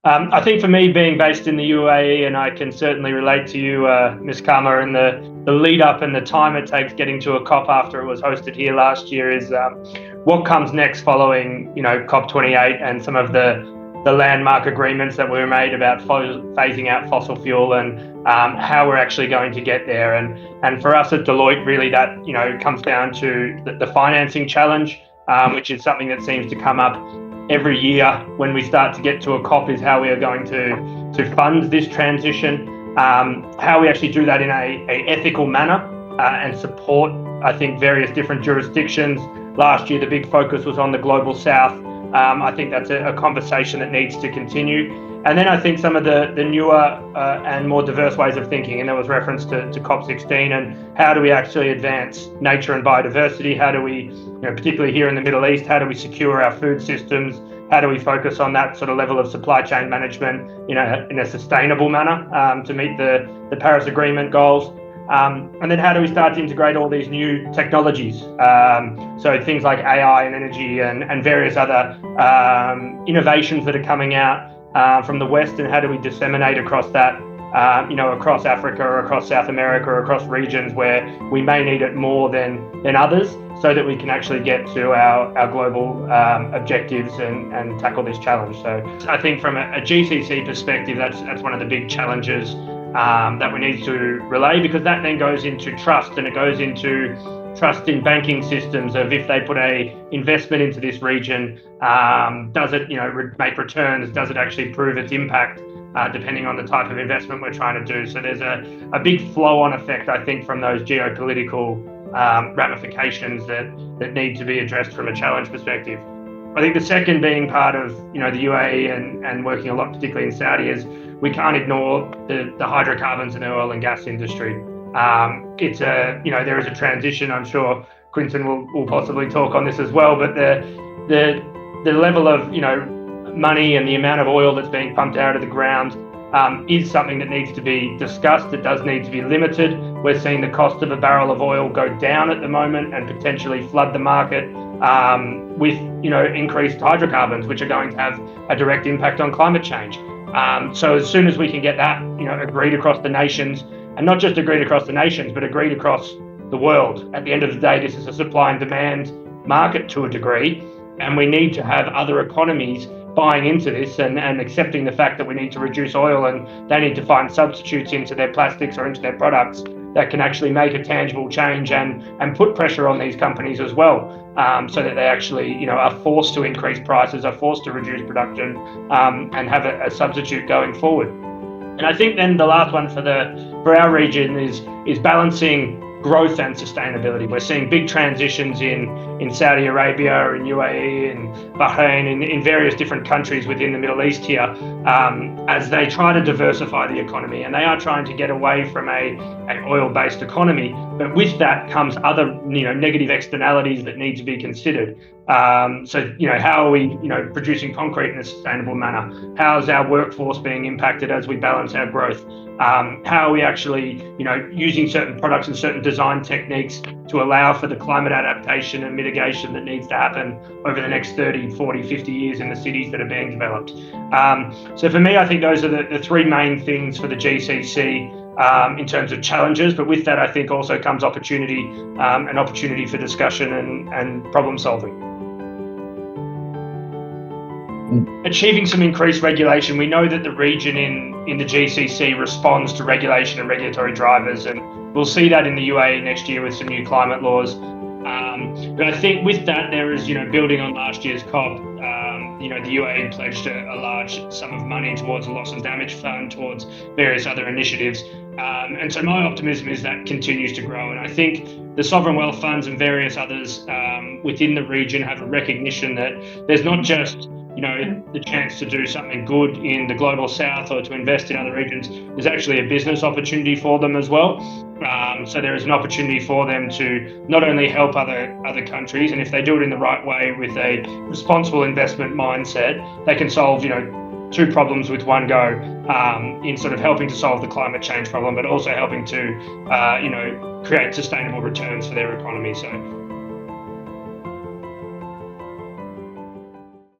I think for me, being based in the UAE, and I can certainly relate to you, Ms. Kama, and the lead up and the time it takes getting to a COP after it was hosted here last year is what comes next following, COP28 and some of the landmark agreements that were made about phasing out fossil fuel and how we're actually going to get there. And for us at Deloitte, really that, comes down to the financing challenge, which is something that seems to come up every year when we start to get to a COP, is how we are going to fund this transition, how we actually do that in a ethical manner and support, I think, various different jurisdictions. Last year, the big focus was on the Global South. I think that's a conversation that needs to continue. And then I think some of the newer and more diverse ways of thinking, and there was reference to COP16 and how do we actually advance nature and biodiversity? How do we, particularly here in the Middle East, how do we secure our food systems? How do we focus on that sort of level of supply chain management in a sustainable manner to meet the Paris Agreement goals? And then how do we start to integrate all these new technologies? So things like AI and energy and various other innovations that are coming out from the West, and how do we disseminate across that, across Africa or across South America or across regions where we may need it more than others, so that we can actually get to our global objectives and tackle this challenge. So I think from a GCC perspective, that's one of the big challenges that we need to relay, because that then goes into trust, and it goes into trust in banking systems of if they put a investment into this region, does it make returns, does it actually prove its impact, depending on the type of investment we're trying to do. So there's a big flow-on effect, I think, from those geopolitical ramifications that need to be addressed from a challenge perspective. I think the second, being part of the UAE and working a lot, particularly in Saudi, is we can't ignore the hydrocarbons in the oil and gas industry. It's there is a transition. I'm sure Quentin will possibly talk on this as well, but the level of money and the amount of oil that's being pumped out of the ground is something that needs to be discussed. It does need to be limited. We're seeing the cost of a barrel of oil go down at the moment and potentially flood the market with increased hydrocarbons, which are going to have a direct impact on climate change. So as soon as we can get that agreed across the nations, and not just agreed across the nations, but agreed across the world. At the end of the day, this is a supply and demand market to a degree, and we need to have other economies buying into this and accepting the fact that we need to reduce oil, and they need to find substitutes into their plastics or into their products that can actually make a tangible change and put pressure on these companies as well, so that they actually are forced to increase prices, are forced to reduce production, and have a substitute going forward. And I think then the last one for our region is balancing growth and sustainability. We're seeing big transitions in Saudi Arabia, in UAE, in Bahrain, in various different countries within the Middle East here, as they try to diversify the economy, and they are trying to get away from an oil-based economy. But with that comes other negative externalities that need to be considered. So how are we producing concrete in a sustainable manner? How is our workforce being impacted as we balance our growth? How are we actually using certain products and certain design techniques to allow for the climate adaptation and mitigation that needs to happen over the next 30, 40, 50 years in the cities that are being developed? So for me, I think those are the three main things for the GCC in terms of challenges. But with that, I think also comes opportunity, an opportunity for discussion and problem solving. Achieving some increased regulation. We know that the region in the GCC responds to regulation and regulatory drivers, and we'll see that in the UAE next year with some new climate laws. But I think with that, there is, building on last year's COP, the UAE pledged a large sum of money towards a loss and damage fund, towards various other initiatives. And so my optimism is that continues to grow. And I think the sovereign wealth funds and various others within the region have a recognition that there's not just the chance to do something good in the global south or to invest in other regions. There's actually a business opportunity for them as well. So there is an opportunity for them to not only help other countries, and if they do it in the right way with a responsible investment mindset, they can solve two problems with one go, in sort of helping to solve the climate change problem, but also helping to create sustainable returns for their economy. So